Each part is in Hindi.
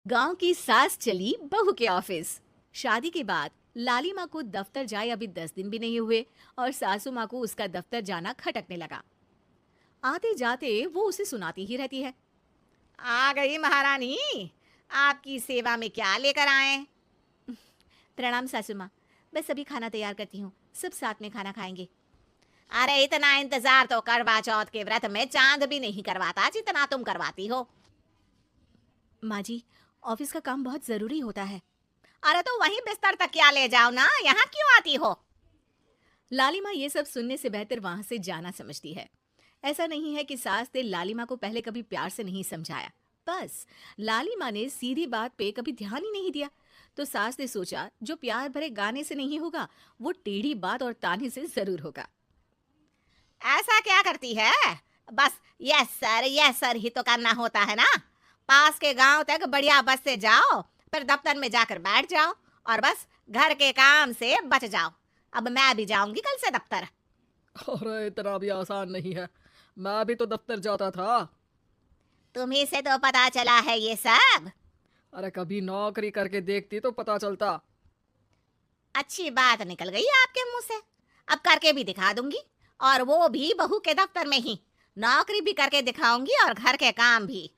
गांव की सास चली बहू के ऑफिस। शादी के बाद लाली माँ को दफ्तर जाए अभी 10 दिन भी नहीं हुए और सासू माँ को उसका दफ्तर जाना खटकने लगा। आते जाते वो उसे सुनाती ही रहती है। आ गई महारानी, आपकी सेवा में क्या लेकर आए? प्रणाम सासू माँ, बस अभी खाना तैयार करती हूँ, सब साथ में खाना खाएंगे। अरे इतना इंतजार तो करवा चौथ के व्रत में चांद भी नहीं करवाता जितना तुम करवाती हो। माँ जी, ऑफिस का काम बहुत जरूरी होता है। अरे तो वहीं बिस्तर तक क्या ले जाओ ना, यहाँ क्यों आती हो? लाली माँ ये सब सुनने से बेहतर वहां से जाना समझती है। ऐसा नहीं है कि सास ने लाली माँ को पहले कभी प्यार से नहीं समझाया, बस लाली माँ ने सीधी बात पे कभी ध्यान ही नहीं दिया। तो सास ने सोचा जो प्यार भरे गाने से नहीं होगा वो टेढ़ी बात और ताने से जरूर होगा। ऐसा क्या करती है? बस यस सर ही तो करना होता है ना। पास के गांव तक बढ़िया बस से जाओ, फिर दफ्तर में जाकर बैठ जाओ और बस घर के काम से बच जाओ। अब मैं भी जाऊंगी कल से दफ्तर। अरे इतना भी आसान नहीं है। मैं भी तो दफ्तर जाता था। तुम्ही से तो पता चला है ये सब। अरे कभी नौकरी करके देखती तो पता चलता। अच्छी बात निकल गई आपके मुंह से। अब करके भी दिखा दूंगी, और वो भी बहू के दफ्तर में ही। नौकरी भी करके दिखाऊंगी और घर के काम भी।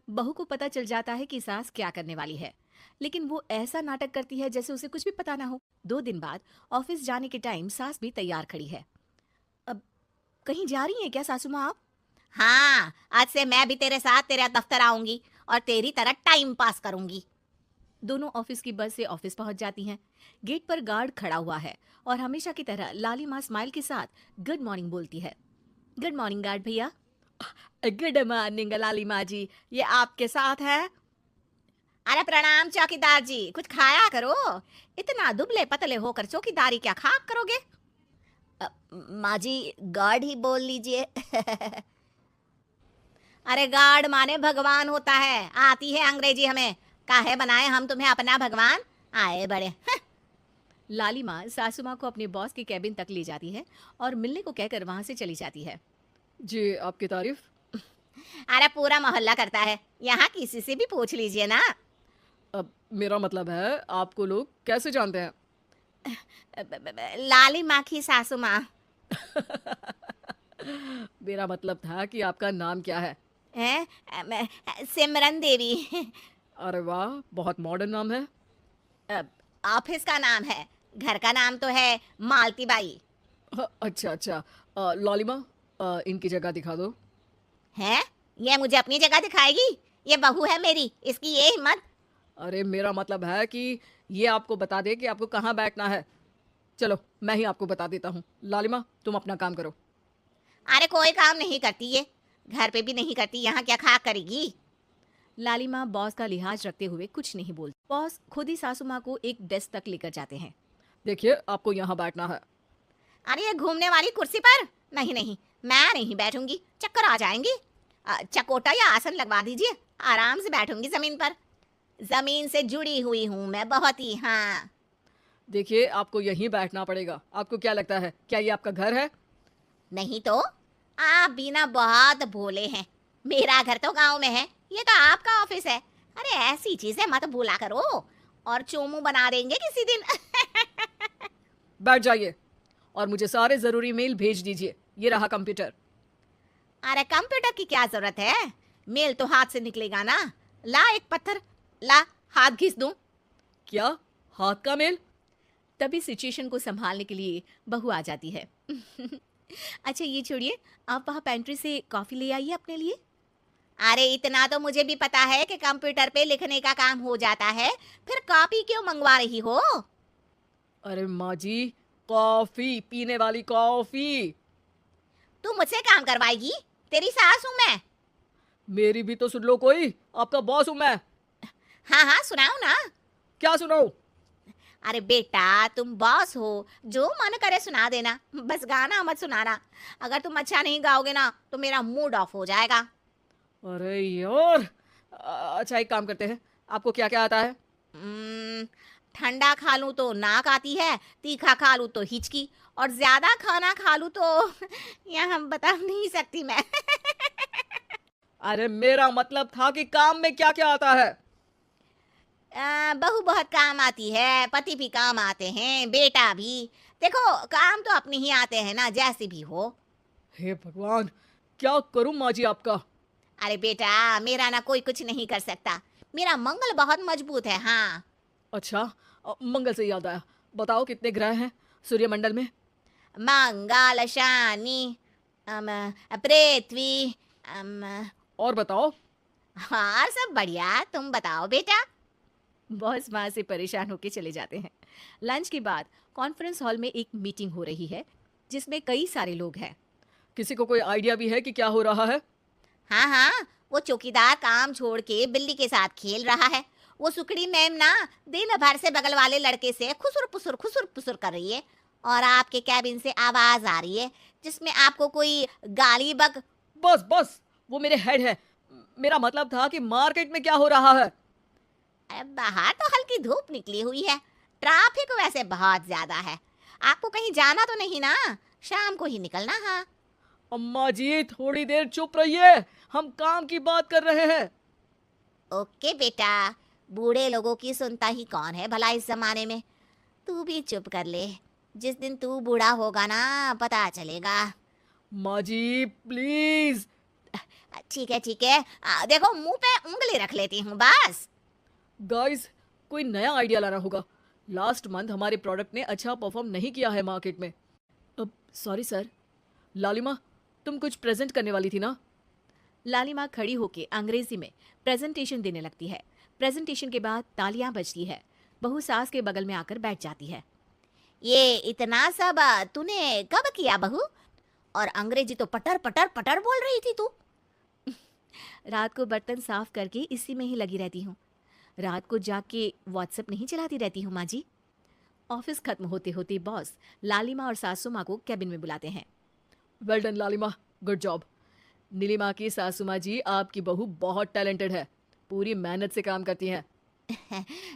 बहू को पता चल जाता है कि सास क्या करने वाली है, लेकिन वो ऐसा नाटक करती है जैसे उसे कुछ भी पता ना हो। 2 दिन बाद ऑफिस जाने के टाइम सास भी तैयार खड़ी है। अब कहीं जा रही हैं क्या सासू माँ आप? हाँ, आज से मैं भी तेरे साथ तेरे दफ्तर आऊंगी और तेरी तरह टाइम पास करूंगी। दोनों ऑफिस की बस से ऑफिस पहुंच जाती हैं। गेट पर गार्ड खड़ा हुआ है और हमेशा की तरह लाली माँ स्माइल के साथ गुड मॉर्निंग बोलती है। गुड मॉर्निंग गार्ड भैया। गुड मॉर्निंग लाली माँ जी, ये आपके साथ है? अरे प्रणाम चौकीदार जी, कुछ खाया करो। इतना दुबले पतले होकर चौकीदारी क्या खाक करोगे? माँ जी, गार्ड ही बोल लीजिए। अरे गार्ड माने भगवान होता है, आती है अंग्रेजी हमें। काहे बनाए हम तुम्हें अपना भगवान? आए बड़े। लाली माँ सासू माँ को अपने बॉस के कैबिन तक ले जाती है और मिलने को कहकर वहां से चली जाती है। जी आपकी तारीफ। अरे पूरा मोहल्ला करता है, यहाँ किसी से भी पूछ लीजिए ना। अब मेरा मतलब है आपको लोग कैसे जानते हैं? लाली माँ की सासू माँ। मेरा मतलब था कि आपका नाम क्या है? है सिमरन देवी। अरे वाह, बहुत मॉडर्न नाम है। ऑफिस का नाम है, घर का नाम तो है मालती बाई। अच्छा अच्छा। लालिमा, इनकी जगह दिखा दो। है? ये मुझे अपनी जगह दिखाएगी? ये बहू है मेरी, इसकी ये हिम्मत। अरे मेरा मतलब है कि ये आपको बता दे कि आपको कहाँ बैठना है। चलो मैं ही आपको बता देता हूँ। लालिमा, तुम अपना काम करो। अरे कोई काम नहीं करती ये, घर पे भी नहीं करती, यहाँ क्या खा करेगी? लाली माँ बॉस का लिहाज रखते हुए कुछ नहीं बोलती। बॉस खुद ही सासू माँ को एक डेस्क तक लेकर जाते हैं। देखिए, आपको यहाँ बैठना है। अरे ये घूमने वाली कुर्सी पर? नहीं नहीं, मैं नहीं बैठूंगी, चक्कर आ जाएंगी। चकोटा या आसन लगवा दीजिए, आराम से बैठूंगी जमीन पर। जमीन से जुड़ी हुई हूँ मैं बहुत ही। हाँ देखिए, आपको यहीं बैठना पड़ेगा। आपको क्या लगता है, क्या ये आपका घर है? नहीं तो? आप भी ना बहुत भोले हैं। मेरा घर तो गांव में है, ये तो आपका ऑफिस है। अरे ऐसी चीजें मत भूला करो, और चोमू बना देंगे किसी दिन। बैठ जाइए और मुझे सारे ज़रूरी मेल भेज दीजिए। ये रहा कंप्यूटर। अरे कंप्यूटर की क्या जरूरत है, मेल तो हाथ से निकलेगा ना। ला एक पत्थर, ला हाथ घिस दूं। क्या? हाथ का मेल? तभी सिचुएशन को संभालने के लिए बहू आ जाती है। अच्छा ये छोड़िए, आप वहाँ पेंट्री से कॉफी ले आइए अपने लिए। अरे इतना तो मुझे भी पता है कि कंप्यूटर पे लिखने का काम हो जाता है, फिर कॉपी क्यों मंगवा रही हो? अरे माँ जी, कॉफ़ी, पीने वाली कॉफ़ी। तू मुझसे काम करवाएगी? तेरी सास हूं मैं। मेरी भी तो सुन लो कोई, आपका बॉस हूँ मैं। हाँ हाँ सुनाओ ना। क्या सुनाऊं? अरे बेटा, तुम बॉस हो, जो मन करे सुना देना, बस गाना मत सुनाना। अगर तुम अच्छा नहीं गाओगे ना तो मेरा मूड ऑफ हो जाएगा। अरे यार। अच्छा एक काम करते हैं, आपको क्या क्या आता है? ठंडा खा लूं तो नाक आती है, तीखा खा लूं तो हिचकी, और ज्यादा खाना खा लूं तो यह हम बता नहीं सकती मैं। अरे मेरा मतलब था कि काम में क्या क्या आता है। बहू बहुत काम आती है, पति भी काम आते हैं, बेटा भी। देखो, काम तो अपने ही आते हैं ना, जैसे भी हो। हे भगवान, क्या करूं माँ जी आपका। अरे बेटा, मेरा ना कोई कुछ नहीं कर सकता। मेरा मंगल बहुत मजबूत है। हाँ, अच्छा, मंगल से याद आया, बताओ कितने ग्रह हैं सूर्यमंडल में। मंगल, शनि, पृथ्वी, और बताओ। हाँ सब बढ़िया। तुम बताओ बेटा। बॉस वहां से परेशान होकर चले जाते हैं। लंच के बाद कॉन्फ्रेंस हॉल में एक मीटिंग हो रही है जिसमें कई सारे लोग हैं। किसी को कोई आइडिया भी है कि क्या हो रहा है? हाँ हाँ, वो चौकीदार काम छोड़ के बिल्ली के साथ खेल रहा है। वो सुकड़ी मैम ना दिन भर से बगल वाले लड़के से खुसुर पुसुर कर रही है, और आपके कैबिन से आवाज आ रही है जिसमें आपको कोई गाली बक। बस बस, वो मेरे हेड है। मेरा मतलब था कि मार्केट में क्या हो रहा है। अरे बाहर तो हल्की धूप निकली हुई है, ट्रैफिक वैसे बहुत ज्यादा है। आपको कहीं जाना तो नहीं ना? शाम को ही निकलना। हाँ अम्मा जी थोड़ी देर चुप रहिए, हम काम की बात कर रहे हैं। ओके बेटा, बूढ़े लोगों की सुनता ही कौन है भला इस जमाने में। तू भी चुप कर ले, जिस दिन तू बूढ़ा होगा ना पता चलेगा। माँ जी प्लीज। ठीक है ठीक है, देखो मुंह पे उंगली रख लेती हूँ बस। गाइस, कोई नया आइडिया लाना होगा। लास्ट मंथ हमारे प्रोडक्ट ने अच्छा परफॉर्म नहीं किया है मार्केट में। अब सॉरी सर। लालिमा, तुम कुछ प्रेजेंट करने वाली थी ना? लालिमा खड़ी होकर अंग्रेजी में प्रेजेंटेशन देने लगती है। प्रेजेंटेशन के बाद तालियां बजती है। बहू सास के बगल में आकर बैठ जाती है। ये इतना सब तूने कब किया बहू? और अंग्रेजी तो पटर पटर पटर बोल रही थी तू। रात को बर्तन साफ करके इसी में ही लगी रहती हूँ। रात को जाग के व्हाट्सएप नहीं चलाती रहती हूँ माँ जी। ऑफिस खत्म होते होते बॉस लालिमा और सासू माँ को कैबिन में बुलाते हैं। वेल डन लालिमा, गुड जॉब। नीलिमा की सासू माँ जी, आपकी बहू बहुत टैलेंटेड है, पूरी मेहनत से काम करती हैं।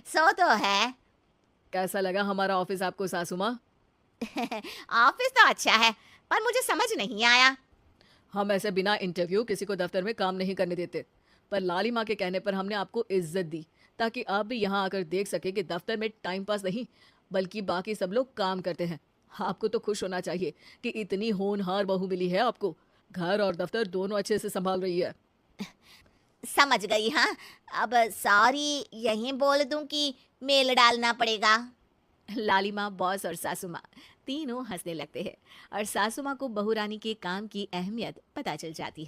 सो तो है। कैसा लगा हमारा ऑफिस आपको सासू माँ? ऑफिस तो अच्छा है, पर मुझे समझ नहीं आया। हम ऐसे बिना इंटरव्यू किसी को दफ्तर में काम नहीं करने देते, पर लालिमा के कहने पर हमने आपको इज्जत दी ताकि आप भी यहाँ आकर देख सके कि दफ्तर में टाइम पास नहीं बल्कि बाकी सब लोग काम करते हैं। आपको तो खुश होना चाहिए कि इतनी होनहार बहू मिली है आपको। घर और दफ्तर दोनों अच्छे से संभाल रही है। समझ गई। हाँ, अब सॉरी यहीं बोल दूं कि मेल डालना पड़ेगा? लालिमा, बॉस और सासू माँ तीनों हंसने लगते हैं और सासू माँ को बहू रानी के काम की अहमियत पता चल जाती है।